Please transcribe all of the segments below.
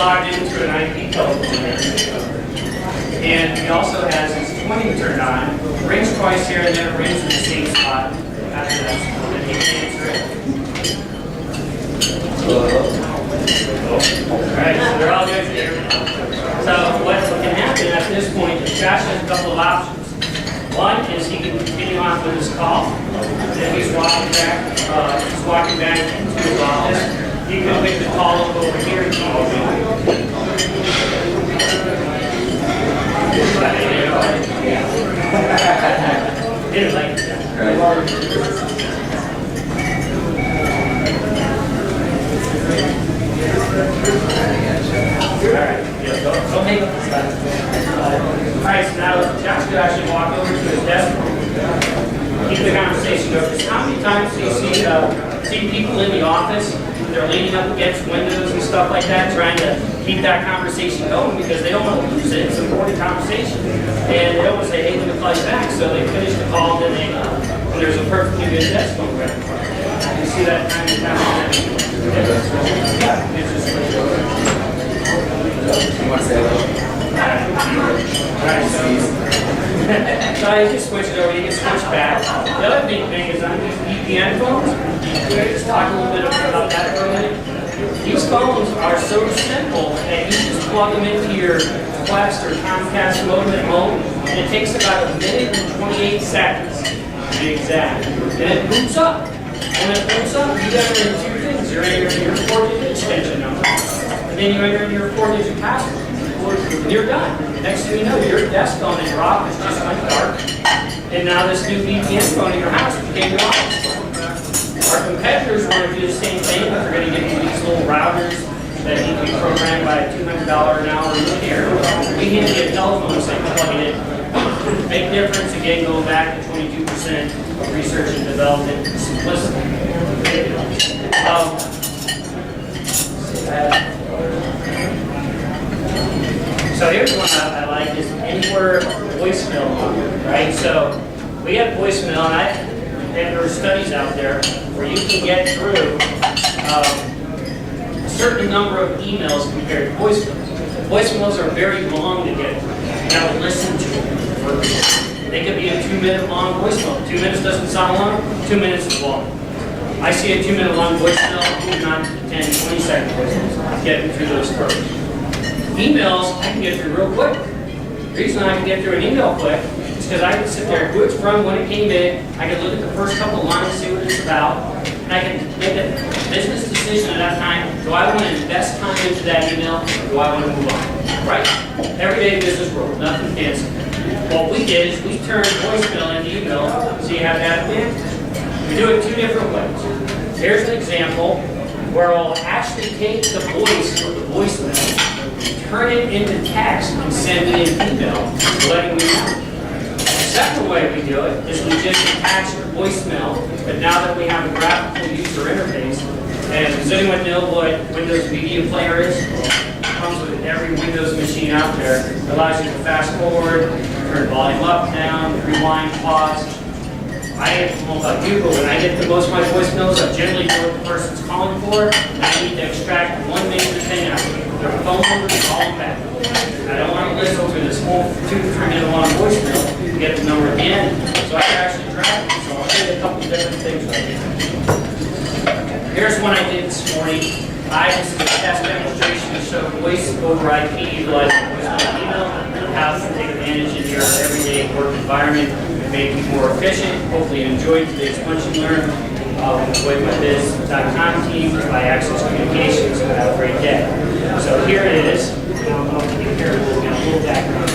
logged into an IP telephone. And he also has his 20 turned on. Rings twice here and then it rings in the same spot after that. And he can answer it. Alright, so they're all good here. So what can happen at this point is Josh has a couple of options. One is he can continue on with his call. If he's walking back into his office, he can pick the call up over here and call him. Didn't like that. Alright, yeah, don't make it this time. Alright, so now Josh could actually walk over to his desk, keep the conversation going. Because how many times do you see people in the office, they're leaning up against windows and stuff like that, trying to keep that conversation going because they don't want to lose it. It's an important conversation. And they don't want to say, hey, let me call you back. So they finish the call, then they and there's a perfectly good desk phone right in front of you. You see that time and time again. Yeah, it's just switch over. You want to say hello? Alright, so you can switch it over, you can switch back. The other big thing is on these VPN phones, let's talk a little bit about that for a minute. These phones are so simple that you just plug them into your Quest or Comcast modem at home, and it takes about 1 minute and 28 seconds to be exact. And it boots up. When it boots up, you enter in two things. You enter in your 4-digit extension number, and then you enter in your 4-digit password. And you're done. Next thing you know, your desk phone in your office just went dark. And now this new VPN phone in your house became your office phone. Our competitors want to do the same thing, but they're going to get you these little routers that need to be programmed by a $200 an hour engineer. We hand you a telephone so you can plug it in. Big difference, again, going back to 22% of research and development simplicity. So here's one I like is anywhere voicemail, right? So we have voicemail, and there are studies out there where you can get through a certain number of emails compared to voicemails. Voicemails are very long to get through. You got to listen to them. They could be a 2-minute long voicemail. 2 minutes doesn't sound long, 2 minutes is long. I see a 2-minute long voicemail, moving on to the 10, 20-second voicemails, getting through those first. Emails, I can get through real quick. The reason I can get through an email quick is because I can sit there, who it's from, when it came in, I can look at the first couple of lines, see what it's about, and I can make a business decision at that time. Do I want to invest time into that email, or do I want to move on? Right? Everyday business world, nothing fancy. What we did is we turned voicemail into email, so you have that advantage. We do it 2 different ways. Here's an example where I'll actually take the voice of the voicemail, turn it into text, and send it in email, letting me know. The second way we do it is we just attach the voicemail, but now that we have a graphical user interface, and does anyone know what Windows Media Player is? It comes with every Windows machine out there. It allows you to fast forward, turn volume up, down, rewind, pause. I don't know about you, but when I get to most of my voicemails, I generally know what the person's calling for, and I need to extract one major thing out of it. Their phone number to call them back. I don't want to listen to this whole 2-3 minute long voicemail to get the number again, so I can actually track it. So I'll show you a couple different things right here. Here's one I did this morning. This is a test demonstration to show voice over IP utilizing voicemail email, how to take advantage in your everyday work environment and make you more efficient. Hopefully you enjoyed today's Lunch and Learn with this .com team by Access Communications. Have a great day. So here it is. Here we'll get a little background.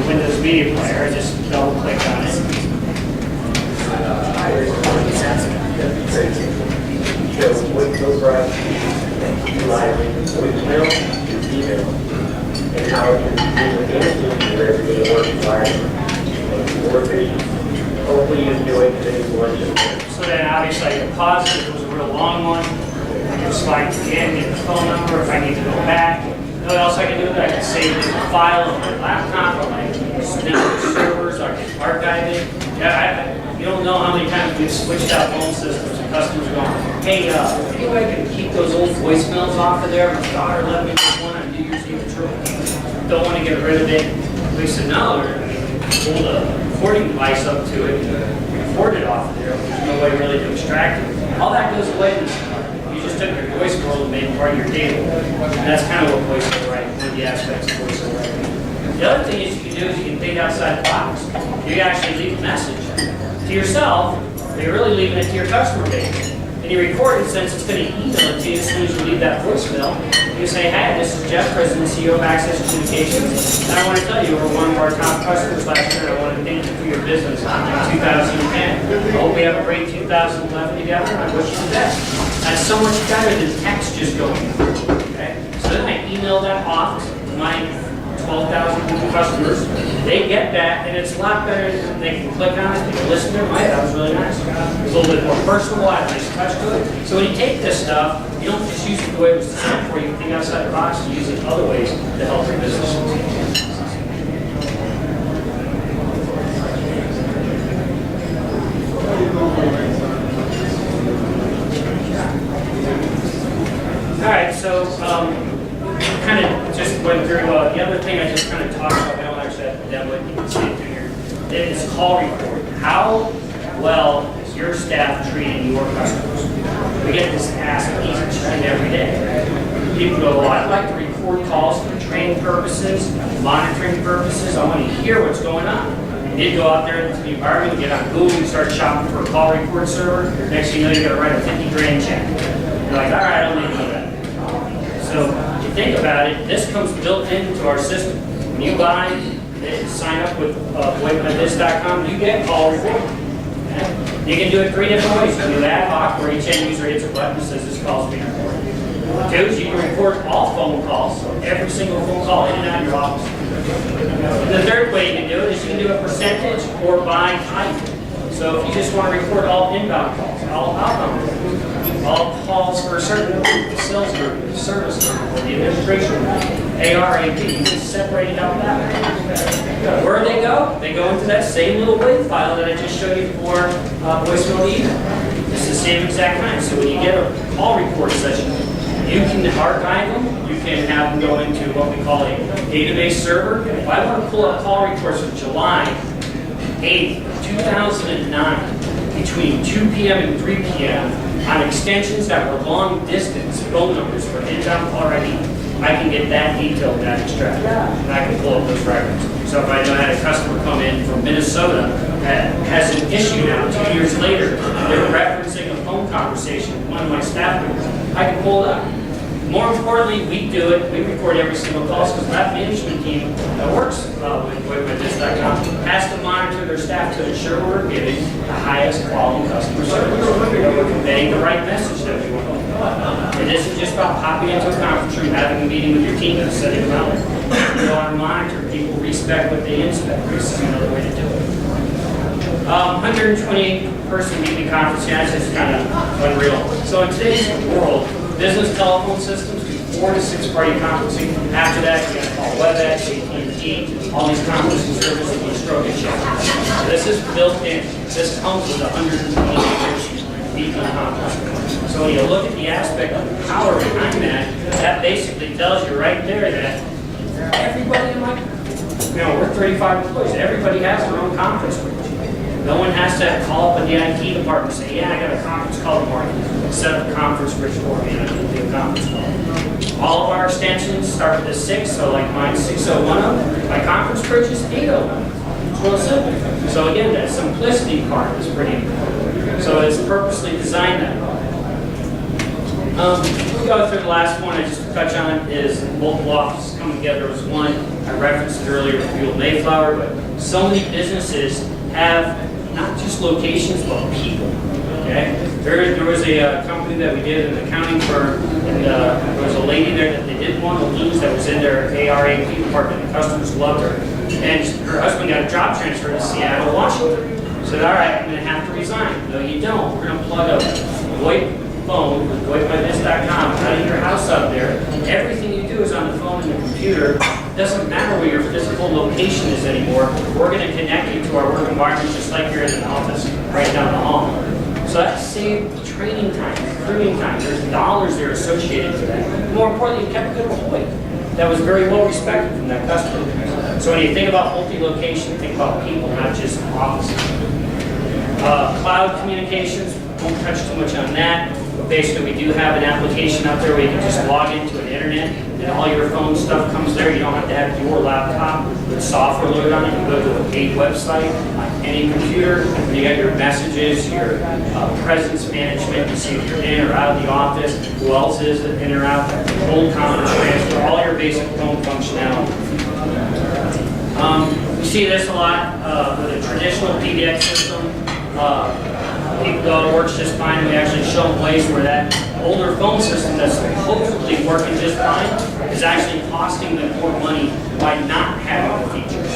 Windows Media Player. Just double click on it. Those are voicemail, email, and how it can be in your everyday work environment and more efficient. Hopefully you enjoy today's luncheon. So then obviously I can pause it if it was a real long one. I can slide to the end, get the phone number if I need to go back. You know what else I can do? I can save it in a file on my laptop, on my network servers, I can archive it. You don't know how many times we've switched out phone systems and customers going, hey, any way I can keep those old voicemails off of there? My daughter left me with one on New Year's Eve trip. Don't want to get rid of it. We said, no, pull the recording device up to it and record it off of there. There's no way really to extract it. All that goes away. You just took your voice world and made it part of your data. And that's kind of what voiceover writing, one of the aspects of voiceover writing. The other thing is you can do is you can think outside the box. You actually leave a message to yourself, but you're really leaving it to your customer base. And you record it, since it's going to email it to you as soon as you leave that voicemail. You say, hey, this is Jeff, President and CEO of Access Communications. And I want to tell you, we're one of our top customers last year, and I want to thank you for your business in 2010. I hope we have a great 2011 together, and I wish you the best. That's so much better than text just going through. Okay? So then I email that off to my 12,000 customers. They get that, and it's a lot better than they can click on it, they can listen to it. Right, that was really nice. It's a little bit more personal, I have a nice touch to it. So when you take this stuff, you don't just use it the way it was designed for you. You think outside the box and use it in other ways to help your business. All right, so kind of just went through, the other thing I just kind of talked about, I don't actually have to demo it, you can see it through here. It is call report. How well is your staff treating your customers? We get this asked each and every day. People go, well, I'd like to record calls for training purposes, monitoring purposes. I want to hear what's going on. You did go out there into the environment, get on Google, and start shopping for a call report server. Next thing you know, you got to write a 50 grand check. You're like, all right, I don't need to do that. So if you think about it, this comes built into our system. When you buy, sign up with VoIPMyBiz.com, you get call report. You can do it 3 different ways. You can do ad hoc, where each end user hits a button that says this call is being recorded. 2 is you can record all phone calls, so every single phone call in and out of your office. And the third way you can do it is you can do a percentage or by type. So if you just want to record all inbound calls, all outbound calls, all calls for a certain group, the sales group, the service group, or the administration group, AR, AP, you can separate it out that way. Where do they go? They go into that same little WAV file that I just showed you for voicemail to email. It's the same exact time. So when you get a call report session, you can archive them. You can have them go into what we call a database server. If I want to pull up call reports from July 8th, 2009, between 2 p.m. and 3 p.m. on extensions that were long distance phone numbers for inbound caller ID, I can get that detail in that extract. And I can pull up those records. So if I know I had a customer come in from Minnesota that has an issue now 2 years later, and they're referencing a phone conversation with one of my staff members, I can pull it up. More importantly, we do it, we record every single call, because that management team that works with VoIPMyBiz.com has to monitor their staff to ensure we're giving the highest quality customer service. We're conveying the right message that we want. And this is just about popping into a conference room, having a meeting with your team, and setting them out. You want to monitor. People respect what they inspect. This is another way to do it. 120-person meeting conference, yeah, it's just kind of unreal. So in today's world, business telephone systems do 4 to 6 party conferencing. After that, you got to call WebEx, AT&T, all these conferencing services with stroke and check. So this is built in. This comes with 120-person meeting conference. So when you look at the aspect of the power behind that, that basically tells you right there that everybody in my, we're 35 employees. Everybody has their own conference room. No one has to call up in the IT department and say, yeah, I got a conference call tomorrow. Set up a conference bridge for me, and I can do a conference call. All of our extensions start with a 6, so like mine's 601. My conference bridge is 801. It's real simple. So again, that simplicity part is pretty important. So it's purposely designed that way. We'll go through the last point I just touch on is multiple offices coming together as one. I referenced it earlier with Fuel Mayflower, but so many businesses have not just locations, but people. Okay? There was a company that we did, an accounting firm, and there was a lady there that they didn't want to lose that was in their ARAP department. The customers loved her. And her husband got a job transfer to Seattle, Washington. Said, all right, I'm going to have to resign. No, you don't. We're going to plug a VoIP phone with VoIPMyBiz.com out of your house up there. Everything you do is on the phone and the computer. It doesn't matter where your physical location is anymore. We're going to connect you to our work environment just like you're in an office right down the hall. So that saved training time, recruiting time. There's dollars there associated with that. More importantly, you kept a good employee that was very well respected from that customer. So when you think about multi-location, think about people, not just offices. Cloud communications, won't touch too much on that. But basically, we do have an application out there where you can just log into an internet and all your phone stuff comes there. You don't have to have your laptop with software loaded on it. You go to a paid website on any computer, and you got your messages, your presence management, you see if you're in or out of the office, who else is in or out, old conference transfer, all your basic phone functionality. We see this a lot with a traditional PBX system. People go, it works just fine. We actually show them ways where that older phone system that's supposedly working just fine is actually costing them more money by not having the features.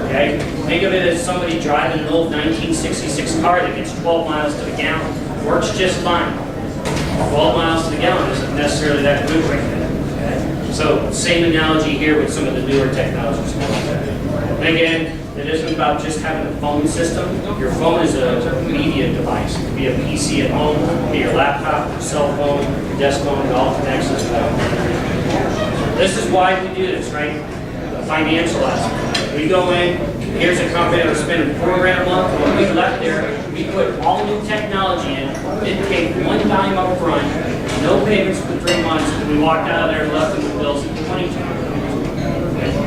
Okay? Think of it as somebody driving an old 1966 car that gets 12 miles to the gallon. Works just fine. 12 miles to the gallon isn't necessarily that good right now. Okay? So same analogy here with some of the newer technologies. And again, it isn't about just having a phone system. Your phone is a media device. It could be a PC at home, it could be your laptop, your cell phone, your desk phone, it all connects as well. This is why we do this, right? The financial aspect. We go in, here's a company that was spending $4,000 a month. When we left there, we put all new technology in, didn't pay one dime up front, no payments for 3 months, and we walked out of there and left them with bills at $2,200.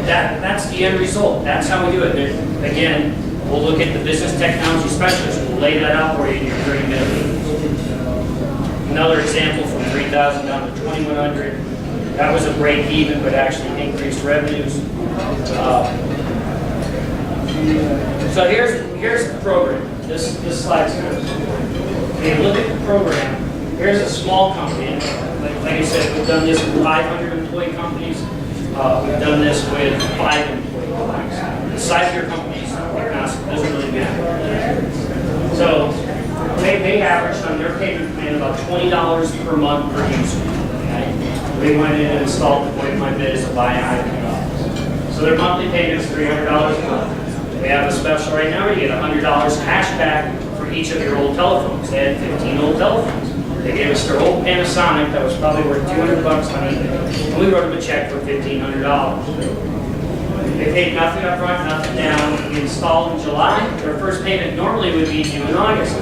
That's the end result. That's how we do it. Again, we'll look at the business technology specialist. We'll lay that out for you in your 30-minute meeting. Another example from 3,000 down to 2,100. That was a break even, but actually increased revenues. So here's the program. This slide's good. If you look at the program, here's a small company. Like I said, we've done this with 500 employee companies. We've done this with 5 employee companies. The size of your company is agnostic, doesn't really matter. So they averaged on their payment plan about $20 per month per user. Okay? We went in and installed the Point My Biz to buy an IP office. So their monthly payment is $300 a month. We have a special right now where you get $100 cash back for each of your old telephones. They had 15 old telephones. They gave us their old Panasonic that was probably worth $200 on eBay. And we wrote them a check for $1,500. They paid nothing up front, nothing down. We installed in July. Their first payment normally would be due in August.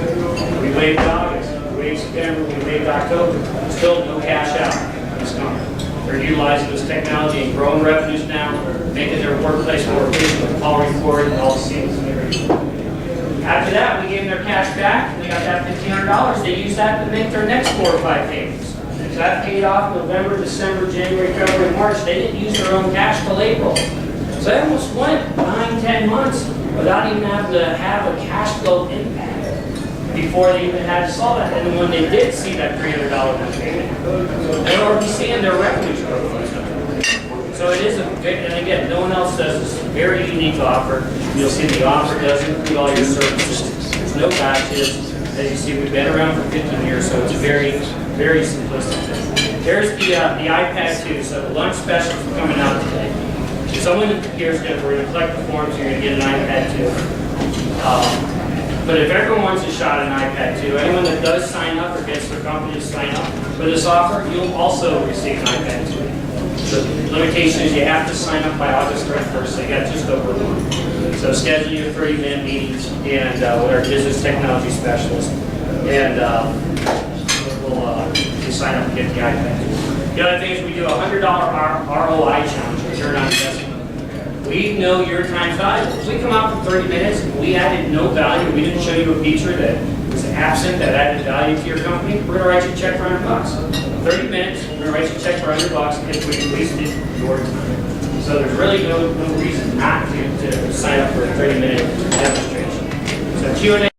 We waived August, we waived September, we waived October. Still no cash out. It's gone. They're utilizing this technology and growing revenues now, making their workplace more efficient with call record and all the seals and everything. After that, we gave them their cash back, and they got that $1,500. They used that to make their next 4 or 5 payments. So that paid off November, December, January, February, March. They didn't use their own cash till April. So they almost went 9, 10 months without even having to have a cash flow impact before they even had to solve that. And then when they did see that $300 payment, they were already seeing their revenues grow. So it is a good, and again, no one else does this. Very unique offer. You'll see the offer does include all your services. There's no batches. As you see, we've been around for 15 years, so it's very, very simplistic. There's the iPad 2. So the lunch special is coming out today. Someone here is going to collect the forms. You're going to get an iPad 2. But if everyone wants a shot at an iPad 2, anyone that does sign up or gets their company to sign up for this offer, you'll also receive an iPad 2. The limitation is you have to sign up by August 31st, so you got just over a month. So schedule your 30-minute meetings and with our business technology specialist, and we'll sign up and get the iPad. The other thing is we do a $100 ROI challenge, return on investment. We know your time's valuable. If we come out for 30 minutes and we added no value, we didn't show you a feature that was absent that added value to your company, we're going to write you a check for $100. 30 minutes, we're going to write you a check for $100 if we wasted your time. So there's really no reason not to sign up for a 30-minute demonstration. So Q&A.